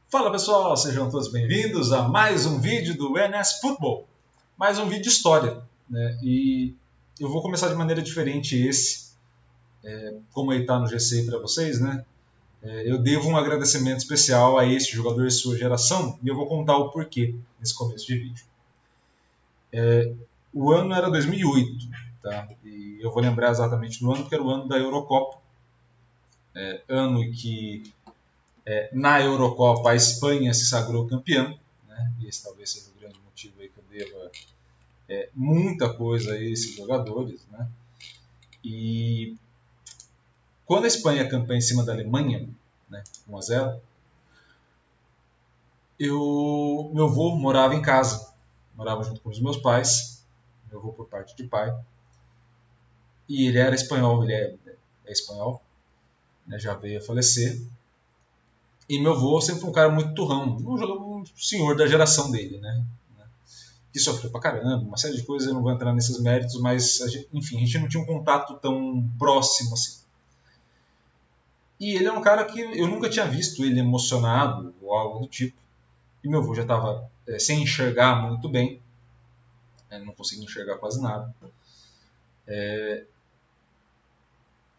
Fala pessoal, sejam todos bem-vindos a mais um vídeo do NS Football, mais um vídeo de história, né? E eu vou começar de maneira diferente como ele está no GC para vocês, né? Eu devo um agradecimento especial a este jogador de sua geração e eu vou contar o porquê nesse começo de vídeo. O ano era 2008, tá? E eu vou lembrar exatamente do ano, que era o ano da Eurocopa, ano em que na Eurocopa a Espanha se sagrou campeã, né? E esse talvez seja o grande motivo aí que eu deva muita coisa a esses jogadores, né? E quando a Espanha é campeã em cima da Alemanha, né, 1-0, meu avô morava em casa, morava junto com os meus pais, meu avô por parte de pai, e ele era espanhol, ele é espanhol, né, já veio a falecer. E meu avô sempre foi um cara muito turrão, um senhor da geração dele, né? Que sofreu pra caramba, uma série de coisas, eu não vou entrar nesses méritos, mas, enfim, a gente não tinha um contato tão próximo assim. E ele é um cara que eu nunca tinha visto ele emocionado ou algo do tipo. E meu avô já estava sem enxergar muito bem, não conseguia enxergar quase nada.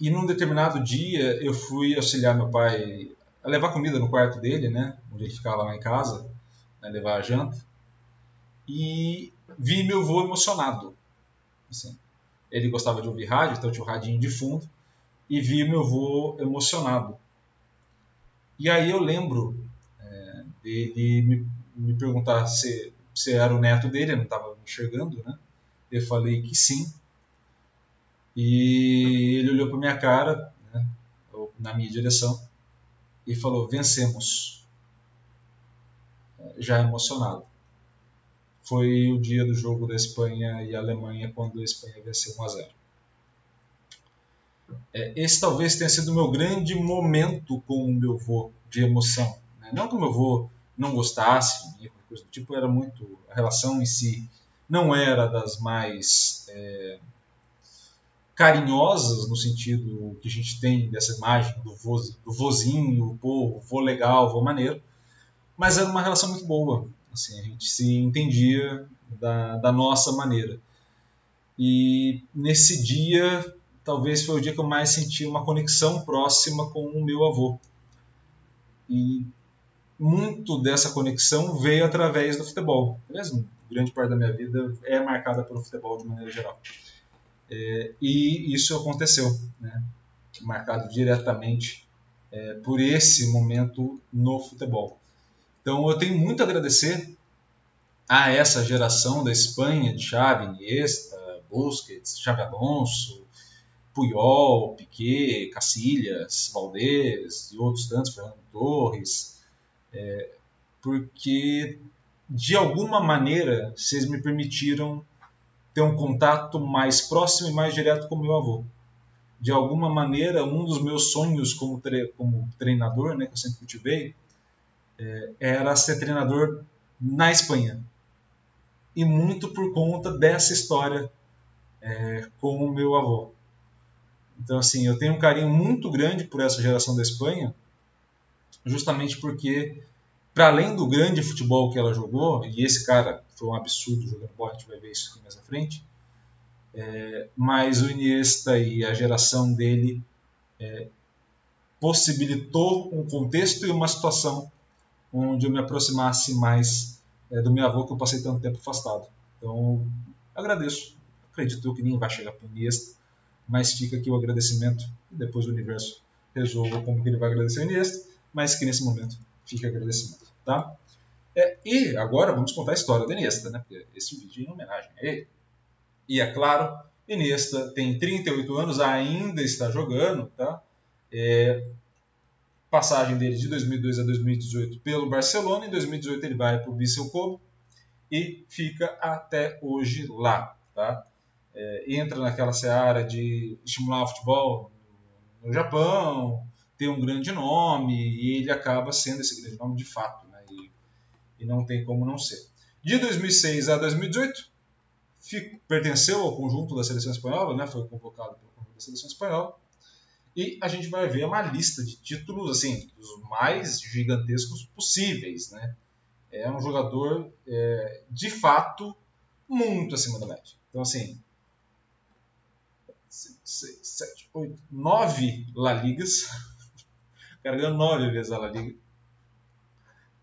E num determinado dia eu fui auxiliar meu pai a levar comida no quarto dele, né, onde ele ficava lá em casa, né, levar a janta. E vi meu avô emocionado. Assim, ele gostava de ouvir rádio, então tinha o radinho de fundo. E vi meu avô emocionado. E aí eu lembro dele me perguntar se era o neto dele, eu não estava enxergando, né? Eu falei que sim. E ele olhou para minha cara, né, na minha direção, e falou: vencemos. Já emocionado. Foi o dia do jogo da Espanha e Alemanha, quando a Espanha venceu 1-0. Esse talvez tenha sido o meu grande momento com o meu avô de emoção. Né? Não que o meu avô não gostasse de mim, coisa do tipo, era muito. A relação em si não era das mais carinhosas, no sentido que a gente tem dessa imagem do vozinho, o vô legal, o vô maneiro, mas era uma relação muito boa. Assim, a gente se entendia da nossa maneira. E nesse dia, talvez foi o dia que eu mais senti uma conexão próxima com o meu avô. E muito dessa conexão veio através do futebol. Mesmo grande parte da minha vida é marcada pelo futebol de maneira geral. E isso aconteceu, né? Marcado diretamente por esse momento no futebol. Então eu tenho muito a agradecer a essa geração da Espanha, de Xavi, Iniesta, Busquets, Xabi Alonso, Puyol, Piqué, Casillas, Valdés e outros tantos, Fernando Torres, porque de alguma maneira vocês me permitiram ter um contato mais próximo e mais direto com o meu avô. De alguma maneira, um dos meus sonhos como treinador, né, que eu sempre cultivei, era ser treinador na Espanha. E muito por conta dessa história com o meu avô. Então, assim, eu tenho um carinho muito grande por essa geração da Espanha, justamente porque, para além do grande futebol que ela jogou, e esse cara foi um absurdo jogando bola, a gente vai ver isso aqui mais à frente, mas o Iniesta e a geração dele possibilitou um contexto e uma situação onde eu me aproximasse mais do meu avô, que eu passei tanto tempo afastado. Então, agradeço. Acredito que nem vai chegar para o Iniesta, mas fica aqui o agradecimento e depois o universo resolva como que ele vai agradecer o Iniesta, mas que nesse momento fica agradecimento, tá? E agora vamos contar a história do Iniesta, né? Porque esse vídeo é em homenagem a ele. E é claro, Iniesta tem 38 anos, ainda está jogando, tá? Passagem dele de 2002 a 2018 pelo Barcelona, em 2018 ele vai para o Vissel Kobe e fica até hoje lá, tá? Entra naquela seara de estimular o futebol no Japão, ter um grande nome, e ele acaba sendo esse grande nome de fato, né? E não tem como não ser. De 2006 a 2018, pertenceu ao conjunto da seleção espanhola, né? Foi convocado pelo conjunto da seleção espanhola, E a gente vai ver uma lista de títulos, assim, os mais gigantescos possíveis, né? É um jogador, de fato, muito acima da média. Então, assim, 6, 7, 8, 9 La Ligas. O cara ganhou 9 vezes a La Liga.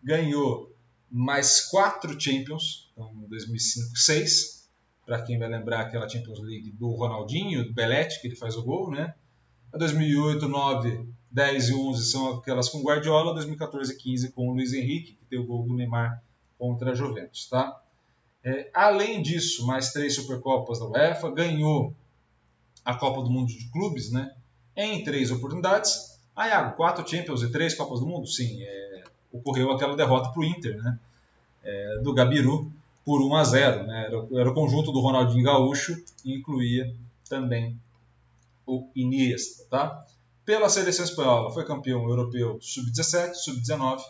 Ganhou mais 4 Champions, então 2005, 6. Para quem vai lembrar aquela Champions League do Ronaldinho, do Belletti, que ele faz o gol, né? A 2008, 9, 10 e 11 são aquelas com Guardiola, 2014 e 15 com o Luiz Henrique, que tem o gol do Neymar contra a Juventus, tá? Além disso, mais 3 Supercopas da UEFA, ganhou a Copa do Mundo de Clubes, né? Em 3 oportunidades. Iago, 4 Champions e 3 Copas do Mundo? Sim, ocorreu aquela derrota para o Inter, né? Do Gabiru, por 1-0. Né? Era o conjunto do Ronaldinho Gaúcho e incluía também o Iniesta. Tá? Pela seleção espanhola, foi campeão europeu sub-17, sub-19.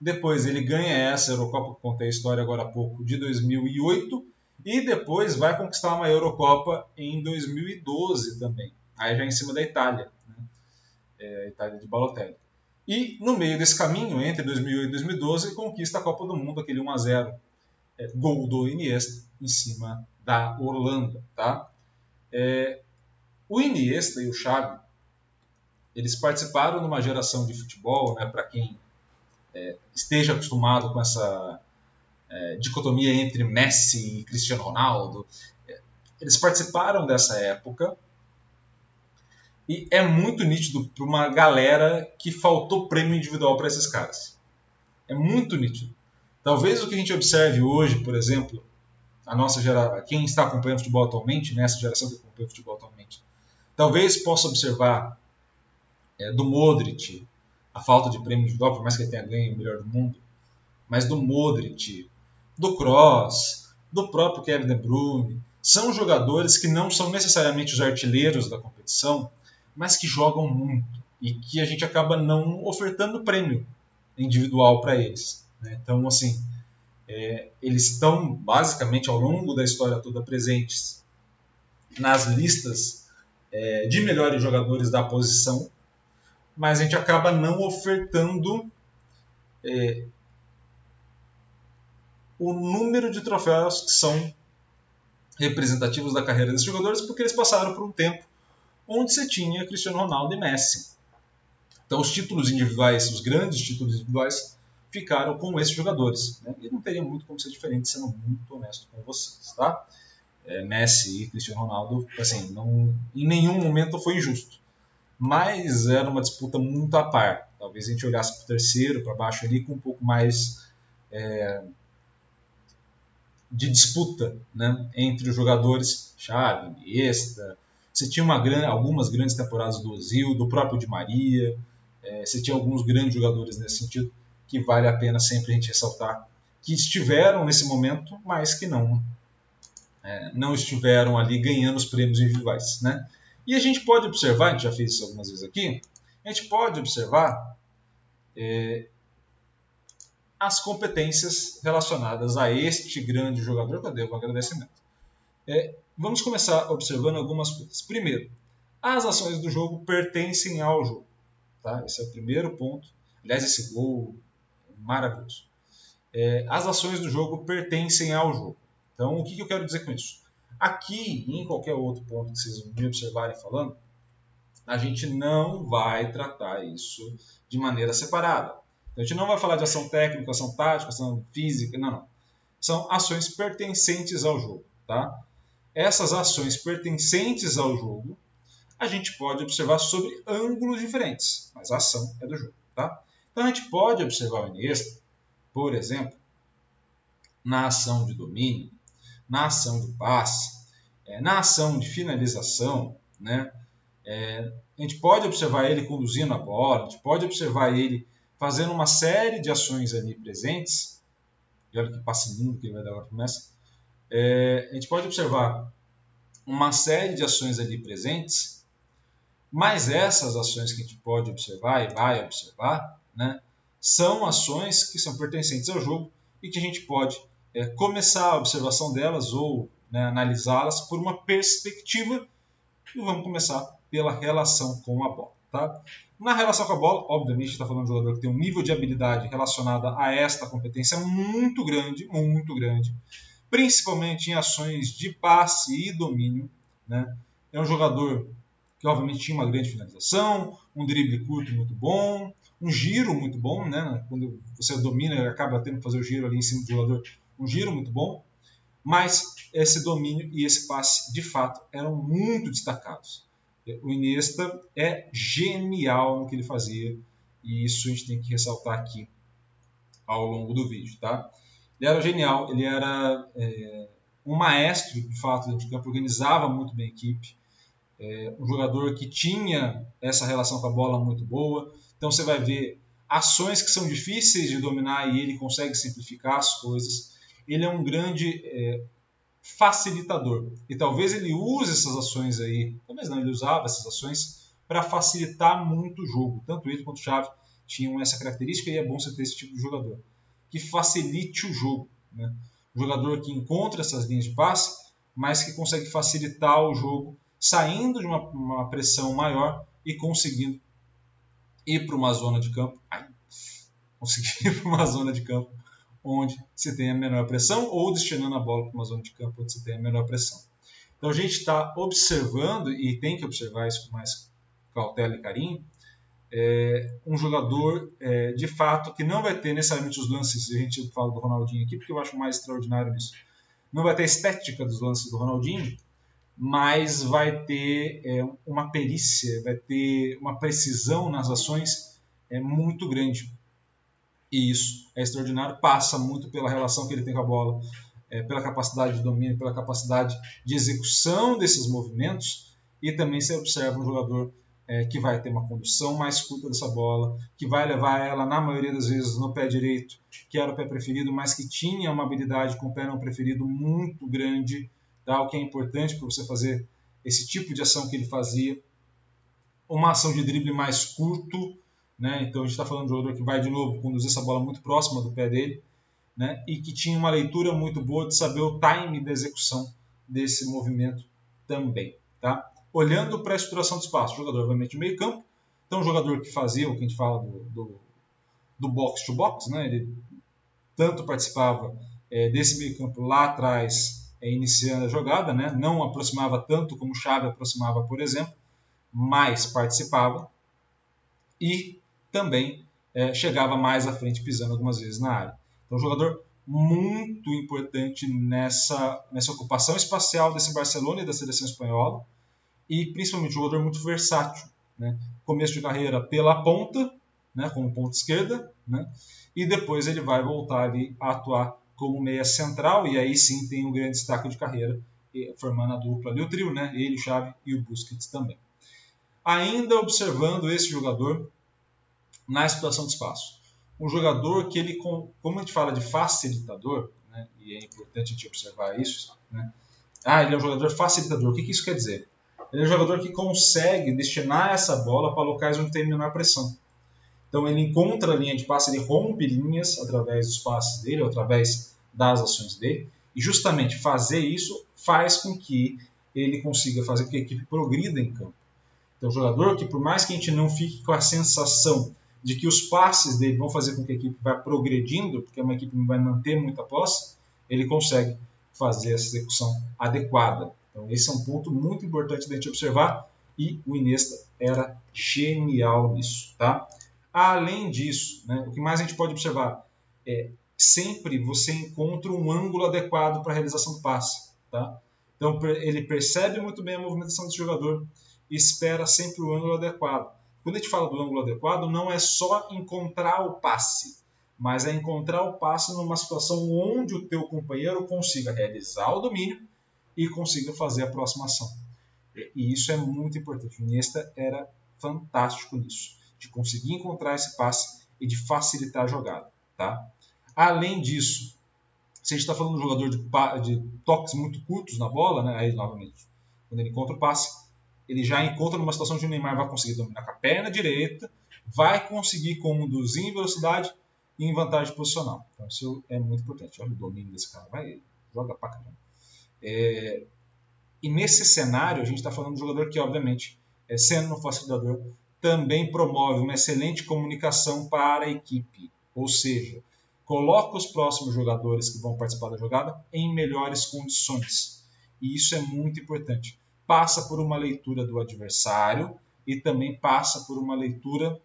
Depois ele ganha essa Eurocopa, que contei a história agora há pouco, de 2008. E depois vai conquistar uma Eurocopa em 2012 também. Aí já em cima da Itália. Né? A Itália de Balotelli. E no meio desse caminho, entre 2008 e 2012, conquista a Copa do Mundo, aquele 1-0. Gol do Iniesta em cima da Holanda. Tá? O Iniesta e o Xavi, eles participaram de uma geração de futebol, né, para quem esteja acostumado com essa dicotomia entre Messi e Cristiano Ronaldo. Eles participaram dessa época e é muito nítido para uma galera que faltou prêmio individual para esses caras. É muito nítido. Talvez o que a gente observe hoje, por exemplo, a nossa geração, quem está acompanhando futebol atualmente, né, essa geração que acompanha futebol atualmente, talvez possa observar do Modric a falta de prêmio individual, por mais que ele tenha ganho o melhor do mundo, mas do Modric, do Kroos, do próprio Kevin De Bruyne, são jogadores que não são necessariamente os artilheiros da competição, mas que jogam muito e que a gente acaba não ofertando prêmio individual para eles. Né? Então, assim, eles estão basicamente ao longo da história toda presentes nas listas de melhores jogadores da posição, mas a gente acaba não ofertando o número de troféus que são representativos da carreira desses jogadores, porque eles passaram por um tempo onde você tinha Cristiano Ronaldo e Messi. Então os títulos individuais, os grandes títulos individuais, ficaram com esses jogadores. Né? E não teria muito como ser diferente, sendo muito honesto com vocês. Tá? Messi e Cristiano Ronaldo, assim, não, em nenhum momento foi injusto. Mas era uma disputa muito a par. Talvez a gente olhasse para o terceiro, para baixo ali, com um pouco mais de disputa, né, entre os jogadores Xavi, Iniesta. Você tinha algumas grandes temporadas do Ozil, do próprio Di Maria. Você tinha alguns grandes jogadores nesse sentido que vale a pena sempre a gente ressaltar que estiveram nesse momento, mas que não estiveram ali ganhando os prêmios individuais. Né? E a gente pode observar, a gente já fez isso algumas vezes aqui, a gente pode observar as competências relacionadas a este grande jogador, que eu devo um agradecimento. Vamos começar observando algumas coisas. Primeiro, as ações do jogo pertencem ao jogo. Tá? Esse é o primeiro ponto. Aliás, esse gol é maravilhoso. As ações do jogo pertencem ao jogo. Então, o que eu quero dizer com isso? Aqui, em qualquer outro ponto que vocês me observarem falando, a gente não vai tratar isso de maneira separada. A gente não vai falar de ação técnica, ação tática, ação física, não. São ações pertencentes ao jogo. Tá? Essas ações pertencentes ao jogo, a gente pode observar sobre ângulos diferentes, mas a ação é do jogo. Tá? Então a gente pode observar o Iniesta, por exemplo, na ação de domínio, na ação de passe, na ação de finalização, né? A gente pode observar ele conduzindo a bola, a gente pode observar ele fazendo uma série de ações ali presentes. E olha que passe lindo que ele vai dar agora para o Messi. A gente pode observar uma série de ações ali presentes, mas essas ações que a gente pode observar e vai observar, né, são ações que são pertencentes ao jogo e que a gente pode começar a observação delas ou, né, analisá-las por uma perspectiva. E vamos começar pela relação com a bola. Tá? Na relação com a bola, obviamente, está falando de um jogador que tem um nível de habilidade relacionada a esta competência muito grande, principalmente em ações de passe e domínio. Né? É um jogador que, obviamente, tinha uma grande finalização, um drible curto muito bom, um giro muito bom. Né? Quando você domina, acaba tendo que fazer o giro ali em cima do jogador, um giro muito bom. Mas esse domínio e esse passe, de fato, eram muito destacados. O Iniesta é genial no que ele fazia, e isso a gente tem que ressaltar aqui ao longo do vídeo. Tá? Ele era genial, ele era um maestro, de fato, dentro de campo, organizava muito bem a equipe, um jogador que tinha essa relação com a bola muito boa. Então você vai ver ações que são difíceis de dominar e ele consegue simplificar as coisas. Ele é um grande facilitador. E talvez ele use essas ações aí, talvez não, ele usava essas ações para facilitar muito o jogo. Tanto ele quanto o Xavi tinham essa característica e é bom você ter esse tipo de jogador. Que facilite o jogo. Né? Um jogador que encontra essas linhas de passe, mas que consegue facilitar o jogo, saindo de uma pressão maior e conseguindo ir para uma zona de campo. Conseguir ir para uma zona de campo onde se tem a menor pressão, ou destinando a bola para uma zona de campo onde se tem a menor pressão. Então a gente está observando, e tem que observar isso com mais cautela e carinho, um jogador de fato que não vai ter necessariamente os lances, a gente fala do Ronaldinho aqui, porque eu acho mais extraordinário nisso, não vai ter a estética dos lances do Ronaldinho, mas vai ter uma perícia, vai ter uma precisão nas ações muito grande. E isso é extraordinário, passa muito pela relação que ele tem com a bola, pela capacidade de domínio, pela capacidade de execução desses movimentos, e também você observa um jogador que vai ter uma condução mais curta dessa bola, que vai levar ela, na maioria das vezes, no pé direito, que era o pé preferido, mas que tinha uma habilidade com o pé não preferido muito grande, tá? O que é importante para você fazer esse tipo de ação que ele fazia. Uma ação de drible mais curto, né? Então a gente está falando de um jogador que vai de novo conduzir essa bola muito próxima do pé dele, né? E que tinha uma leitura muito boa de saber o time da execução desse movimento também. Tá? Olhando para a estruturação do espaço, o jogador obviamente no meio campo, então um jogador que fazia o que a gente fala do box to box, né? Ele tanto participava desse meio campo lá atrás, iniciando a jogada, né? Não aproximava tanto como o Xavi aproximava, por exemplo, mas participava e também chegava mais à frente pisando algumas vezes na área. Então, um jogador muito importante nessa ocupação espacial desse Barcelona e da seleção espanhola, e principalmente um jogador muito versátil. Né? Começo de carreira pela ponta, né, como ponta esquerda, né? E depois ele vai voltar ali a atuar como meia central, e aí sim tem um grande destaque de carreira, formando a dupla ali, o trio, né? Ele, o Xavi e o Busquets também. Ainda observando esse jogador na situação de espaço. Um jogador que ele, como a gente fala de facilitador, né, e é importante a gente observar isso, né, ele é um jogador facilitador. O que isso quer dizer? Ele é um jogador que consegue destinar essa bola para locais onde tem menor pressão. Então ele encontra a linha de passe, ele rompe linhas através dos passes dele, ou através das ações dele, e justamente fazer isso faz com que ele consiga fazer com que a equipe progrida em campo. Então, um jogador que, por mais que a gente não fique com a sensação de que os passes dele vão fazer com que a equipe vá progredindo, porque uma equipe não vai manter muita posse, ele consegue fazer essa execução adequada. Então, esse é um ponto muito importante da gente observar, e o Iniesta era genial nisso. Tá? Além disso, né, o que mais a gente pode observar é sempre você encontra um ângulo adequado para a realização do passe. Tá? Então, ele percebe muito bem a movimentação desse jogador, espera sempre o ângulo adequado. Quando a gente fala do ângulo adequado, não é só encontrar o passe, mas é encontrar o passe numa situação onde o teu companheiro consiga realizar o domínio e consiga fazer a próxima ação. E isso é muito importante. O Iniesta era fantástico nisso, de conseguir encontrar esse passe e de facilitar a jogada. Tá? Além disso, se a gente está falando de um jogador de toques muito curtos na bola, né, aí novamente, quando ele encontra o passe, ele já encontra numa situação onde o Neymar vai conseguir dominar com a perna direita, vai conseguir conduzir em velocidade e em vantagem posicional. Então isso é muito importante. Olha o domínio desse cara, vai, joga pra caramba. E nesse cenário a gente está falando de um jogador que, obviamente, sendo um facilitador, também promove uma excelente comunicação para a equipe, ou seja, coloca os próximos jogadores que vão participar da jogada em melhores condições. E isso é muito importante. Passa por uma leitura do adversário e também passa por uma leitura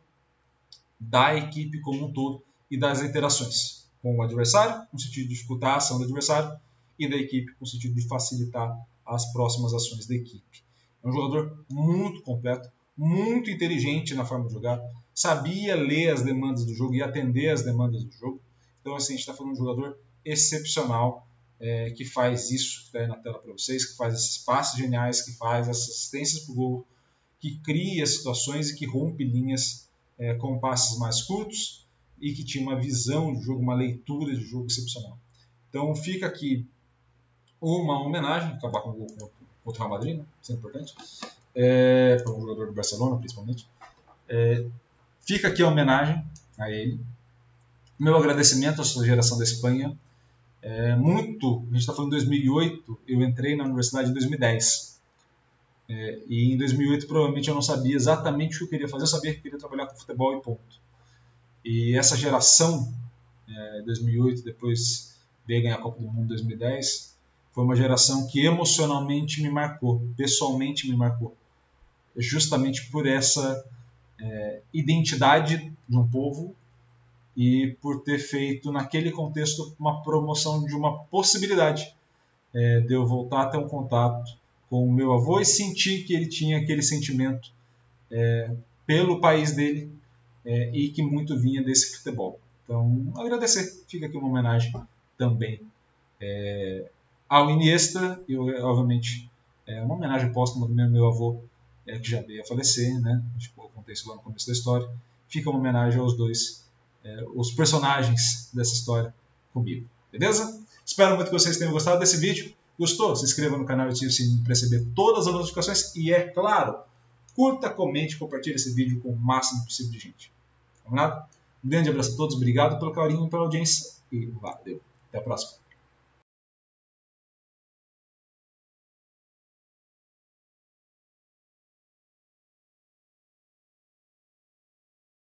da equipe como um todo e das interações com o adversário, no sentido de dificultar a ação do adversário, e da equipe, no sentido de facilitar as próximas ações da equipe. É um jogador muito completo, muito inteligente na forma de jogar, sabia ler as demandas do jogo e atender as demandas do jogo. Então, assim, a gente está falando de um jogador excepcional, que faz isso que está aí na tela para vocês, que faz esses passes geniais, que faz essas assistências para o gol, que cria situações e que rompe linhas com passes mais curtos e que tinha uma visão de jogo, uma leitura de jogo excepcional. Então fica aqui uma homenagem, acabar com o gol contra o Real Madrid, né? Isso é importante, para um jogador do Barcelona principalmente. Fica aqui a homenagem a ele. Meu agradecimento à sua geração da Espanha. A gente está falando de 2008, eu entrei na universidade em 2010. E em 2008 provavelmente eu não sabia exatamente o que eu queria fazer, eu sabia que eu queria trabalhar com futebol e ponto. E essa geração, 2008, depois veio ganhar a Copa do Mundo em 2010, foi uma geração que emocionalmente me marcou, pessoalmente me marcou, justamente por essa identidade de um povo e por ter feito naquele contexto uma promoção de uma possibilidade de eu voltar a ter um contato com o meu avô e sentir que ele tinha aquele sentimento pelo país dele e que muito vinha desse futebol. Então, agradecer. Fica aqui uma homenagem também ao Iniesta e, obviamente, uma homenagem póstuma do meu avô, que já veio a falecer, né? Eu contei isso lá no começo da história. Fica uma homenagem aos dois, os personagens dessa história comigo. Beleza? Espero muito que vocês tenham gostado desse vídeo. Gostou? Se inscreva no canal e ative o sininho para receber todas as notificações. E, é claro, curta, comente e compartilhe esse vídeo com o máximo possível de gente. Combinado? Um grande abraço a todos, obrigado pelo carinho e pela audiência e valeu. Até a próxima.